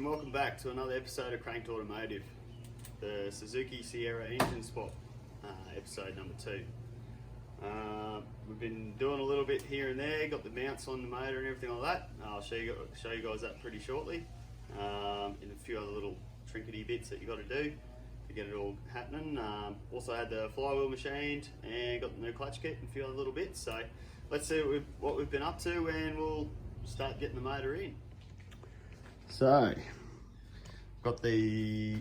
and welcome back to another episode of Cranked Automotive, the Suzuki Sierra engine swap, episode number 2. We've been doing a little bit here and there, got the mounts on the motor and everything like that. I'll show you guys that pretty shortly, and a few other little trinkety bits that you got to do to get it all happening. Also had the flywheel machined and got the new clutch kit and a few other little bits. So let's see what we've been up to, and we'll start getting the motor in. So, got the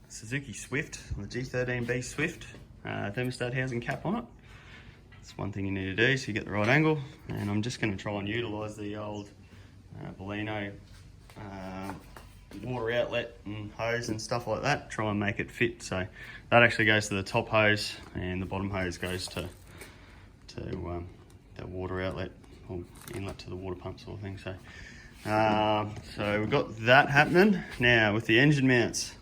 Suzuki Swift, the G16B Swift, thermostat housing cap on it. That's one thing you need to do so you get the right angle. And I'm just going to try and utilise the old Bellino water outlet and hose and stuff like that, try and make it fit. So that actually goes to the top hose and the bottom hose goes to the water outlet or inlet to the water pump sort of thing. So we've got that happening. Now with the engine mounts,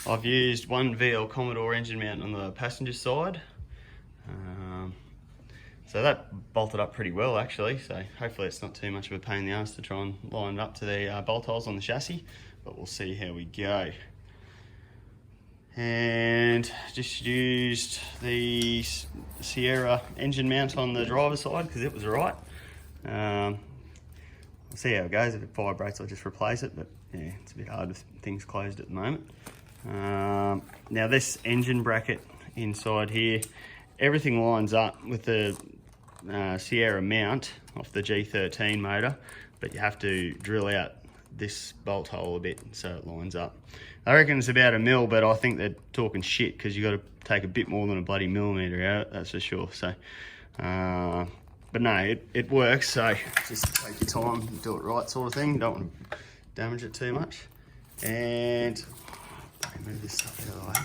I've used one VL Commodore engine mount on the passenger side. So that bolted up pretty well actually, so hopefully it's not too much of a pain in the ass to try and line it up to the bolt holes on the chassis, but we'll see how we go. And just used the Sierra engine mount on the driver's side because it was right. We'll see how it goes. If it vibrates, I'll just replace it, but yeah, it's a bit hard with things closed at the moment. Now this engine bracket inside here, everything lines up with the Sierra mount off the G13 motor, but you have to drill out this bolt hole a bit so it lines up. I reckon it's about 1 mil, but I think they're talking shit because you got to take a bit more than a bloody millimetre out, that's for sure. So, but no, it works, so just take your time and do it right sort of thing. Don't want to damage it too much. And move this stuff out of the way.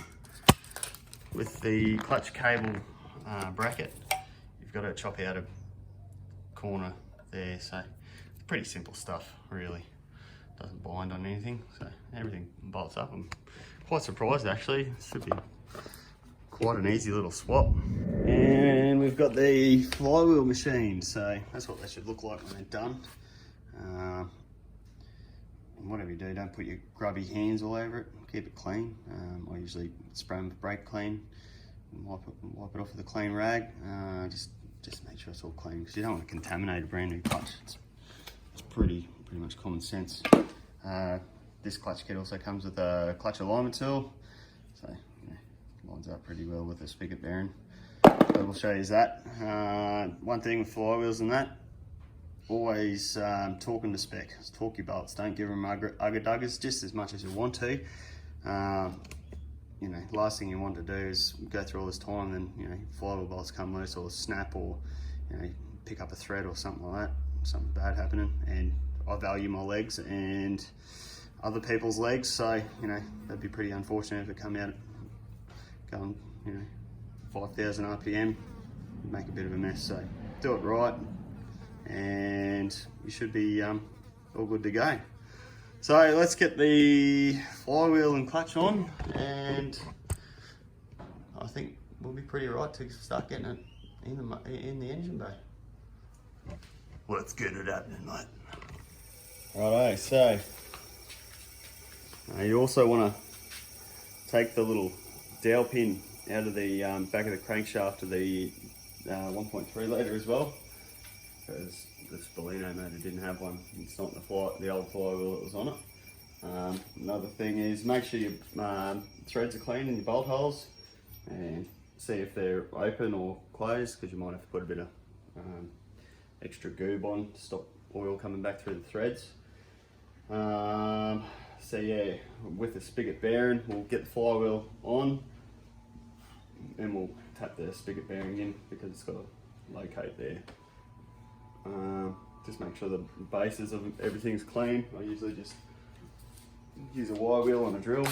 With the clutch cable bracket, you've got to chop out a corner there, so it's pretty simple stuff really. Doesn't bind on anything, so everything bolts up. I'm quite surprised actually. It should be quite an easy little swap. And we've got the flywheel machine, so that's what they should look like when they're done. And whatever you do, don't put your grubby hands all over it. Keep it clean. I usually spray them with brake clean and wipe it off with a clean rag. Just make sure it's all clean because you don't want to contaminate a brand new clutch. It's pretty much common sense. This clutch kit also comes with a clutch alignment tool, so yeah, lines up pretty well with the spigot bearing. So we'll show you that. One thing with flywheels and that, always torque them to spec. Torque your bolts, don't give them ugger-duggers, just as much as you want to. You know, last thing you want to do is go through all this time and, you know, flywheel bolts come loose or snap, or, you know, pick up a thread or something like that, something bad happening. And I value my legs and other people's legs, so, you know, that'd be pretty unfortunate if it come out going, you know, 5,000 RPM, make a bit of a mess. So do it right and you should be all good to go. So let's get the flywheel and clutch on, and I think we'll be pretty right to start getting it in the engine bay. Let's get it happening, mate. Righto, so you also want to take the little dowel pin out of the back of the crankshaft of the 1.3 litre as well, because this Bellino motor didn't have one. It's not the old flywheel that was on it. Another thing is make sure your threads are clean in your bolt holes and see if they're open or closed, because you might have to put a bit of extra goob on to stop oil coming back through the threads. So yeah, with the spigot bearing, we'll get the flywheel on and we'll tap the spigot bearing in because it's got to locate there. Just make sure the bases of everything's clean. I usually just use a wire wheel on a drill.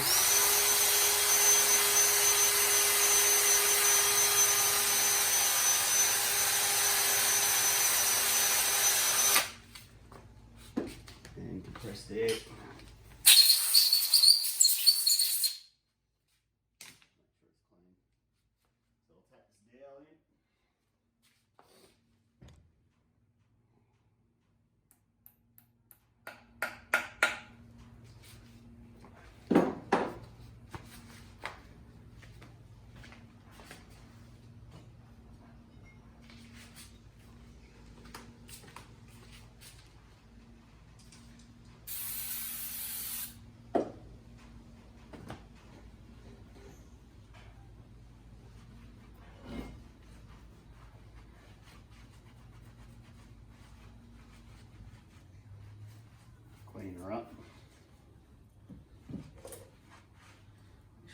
And compress the air.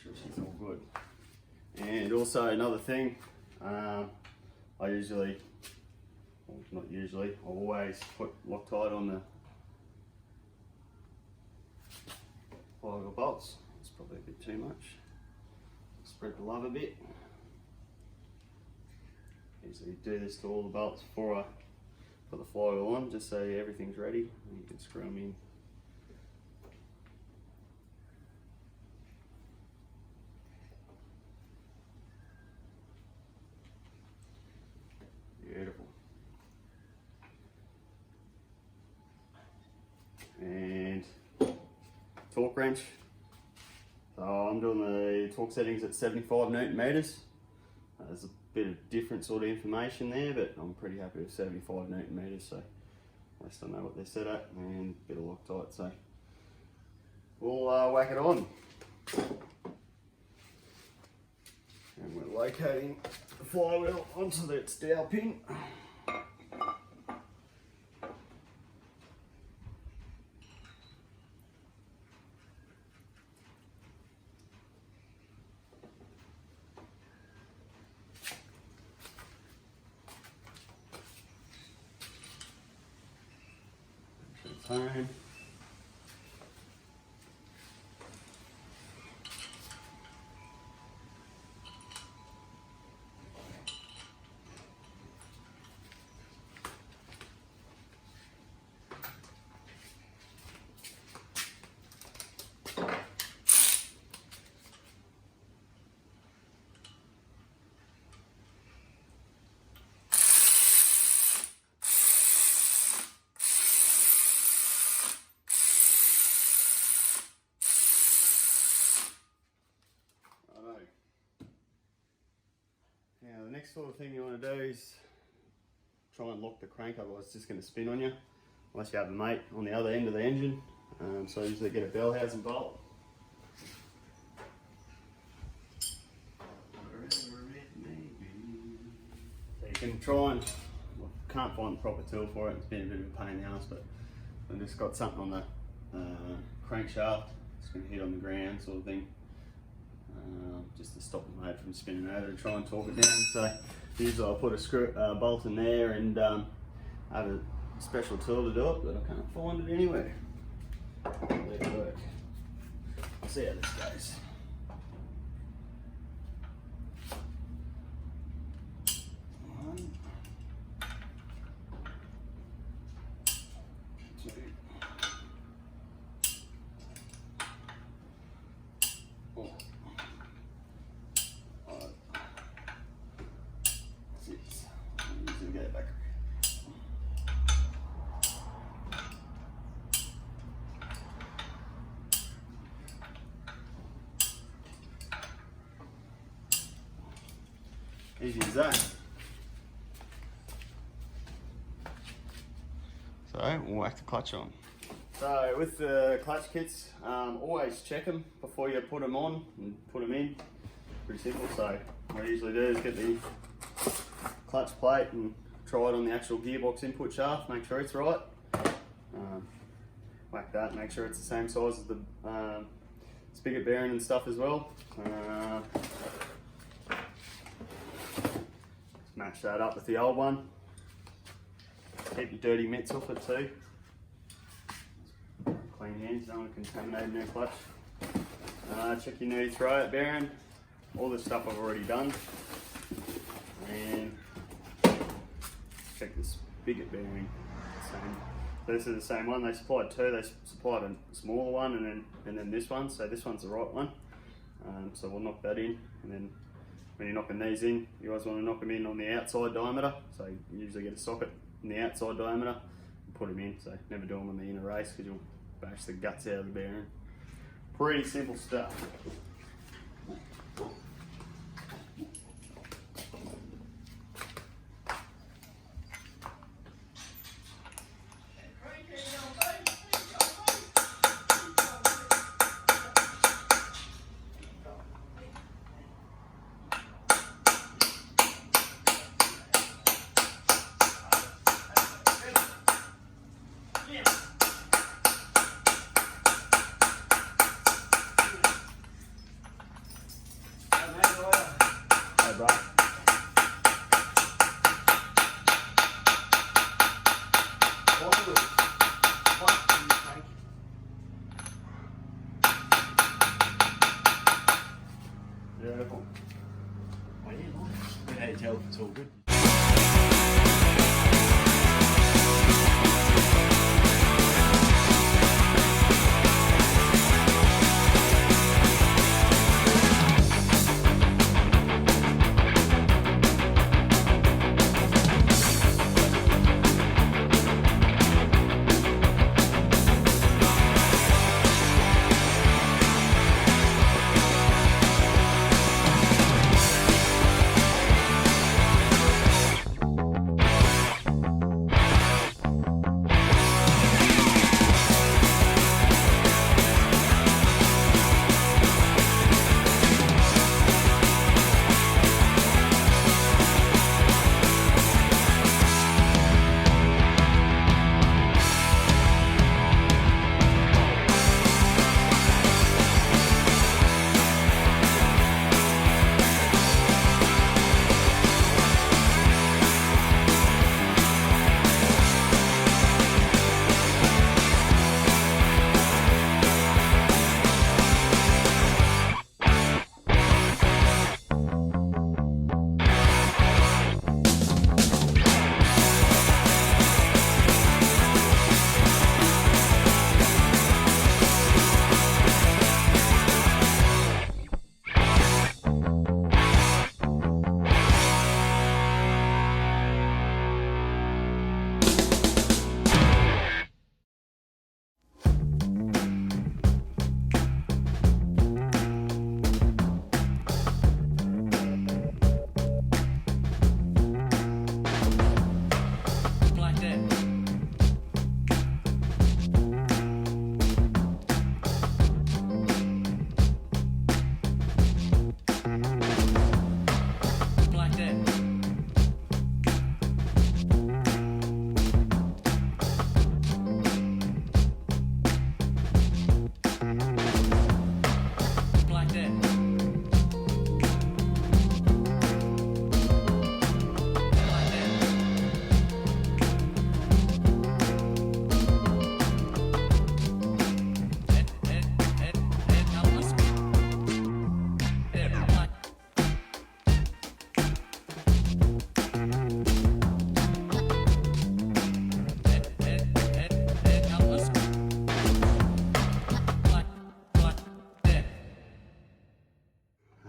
sure she's all good. And also another thing, I usually, well, not usually, I always put Loctite on the flywheel bolts. It's probably a bit too much. Spread the love a bit. Usually do this to all the bolts before I put the flywheel on, just so everything's ready and you can screw them in. Beautiful. And torque wrench. So I'm doing the torque settings at 75 Newton meters. There's a bit of different sort of information there, but I'm pretty happy with 75 Newton meters, so at least I know what they're set at, and a bit of Loctite, so we'll whack it on. And we're locating the flywheel onto its dowel pin. Home. Now the next sort of thing you want to do is try and lock the crank, otherwise it's just going to spin on you, unless you have a mate on the other end of the engine. So I usually get a bell housing bolt. So you can try and, well, can't find the proper tool for it, it's been a bit of a pain in the ass, but I've just got something on the crankshaft, it's going to hit on the ground sort of thing. Just to stop the motor from spinning over and try and torque it down. So usually I'll put a bolt in there and have a special tool to do it, but I can't find it anywhere. Let it work. I'll see how this goes. One, two, 4, 5, 6. I'm using the back. Easy as that. So we'll whack the clutch on. So with the clutch kits, always check them before you put them on and put them in. Pretty simple. So what I usually do is get the clutch plate and try it on the actual gearbox input shaft, make sure it's right. Whack that, make sure it's the same size as the spigot bearing and stuff as well. Match that up with the old one. Keep your dirty mitts off it too. Clean hands, don't want to contaminate a new clutch. Check your new throwout bearing. All this stuff I've already done. And check this spigot bearing. Same. So this is the same one. They supplied two. They supplied a smaller one and then this one. So this one's the right one. So we'll knock that in, and then when you're knocking these in, you always want to knock them in on the outside diameter. So you usually get a socket in the outside diameter and put them in. So never do them on the inner race because you'll bash the guts out of the bearing. Pretty simple stuff. bro. Beautiful. Oh yeah, nice. But how do you tell if it's all good?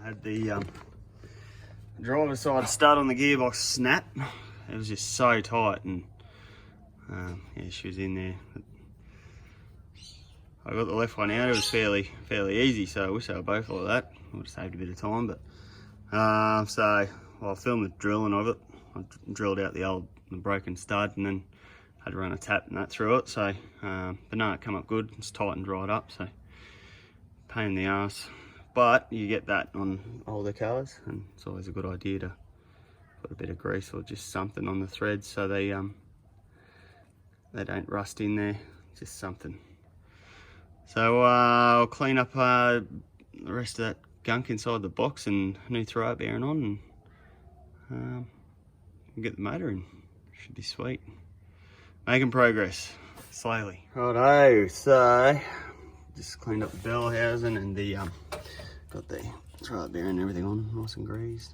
Had the driver's side stud on the gearbox snap. It was just so tight, and yeah, she was in there. I got the left one out. It was fairly easy, so I wish they were both like that. Would have saved a bit of time, but so well, I filmed the drilling of it. I drilled out the broken stud, and then had to run a tap and that through it. So, but no, it came up good. It's tightened right up. So, pain in the ass. But you get that on older cars, and it's always a good idea to put a bit of grease or just something on the threads so they don't rust in there. Just something. So I'll clean up the rest of that gunk inside the box and new throw bearing on, and get the motor in. Should be sweet. Making progress slowly. Righto, so just cleaned up the bell housing and the got the throw bearing and everything on, nice and greased.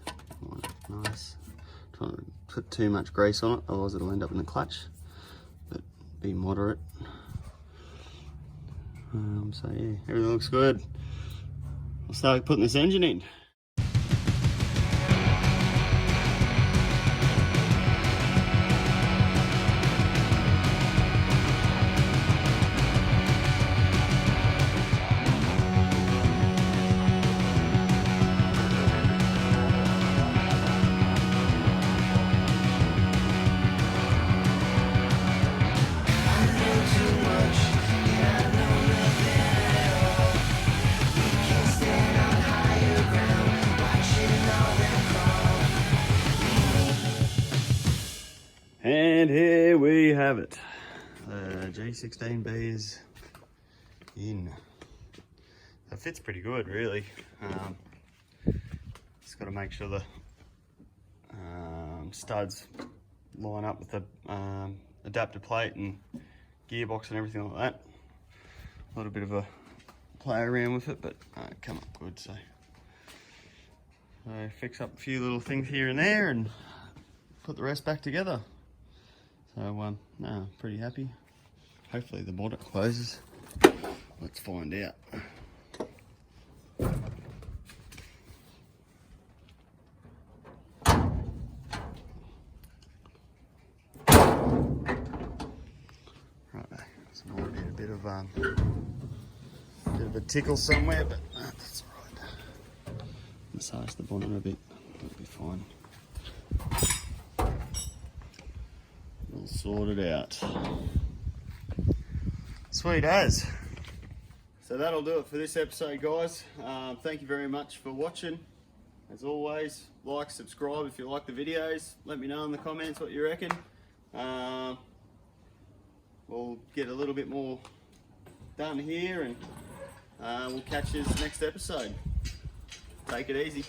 Nice. Trying to put too much grease on it, otherwise it'll end up in the clutch. But be moderate. So yeah, everything looks good. I'll start putting this engine in. And here we have it. The G16B is in. It fits pretty good, really. Just got to make sure the studs line up with the adapter plate and gearbox and everything like that. A little bit of a play around with it, but come up good. So fix up a few little things here and there and put the rest back together. So no, pretty happy. Hopefully the bonnet closes. Let's find out. Right, so might be a bit of a tickle somewhere, but that's all right. Massage the bonnet a bit, it'll be fine. We'll sort it out. Sweet as. So that'll do it for this episode, guys. Thank you very much for watching. As always, like, subscribe if you like the videos. Let me know in the comments what you reckon. We'll get a little bit more done here, and we'll catch you next episode. Take it easy.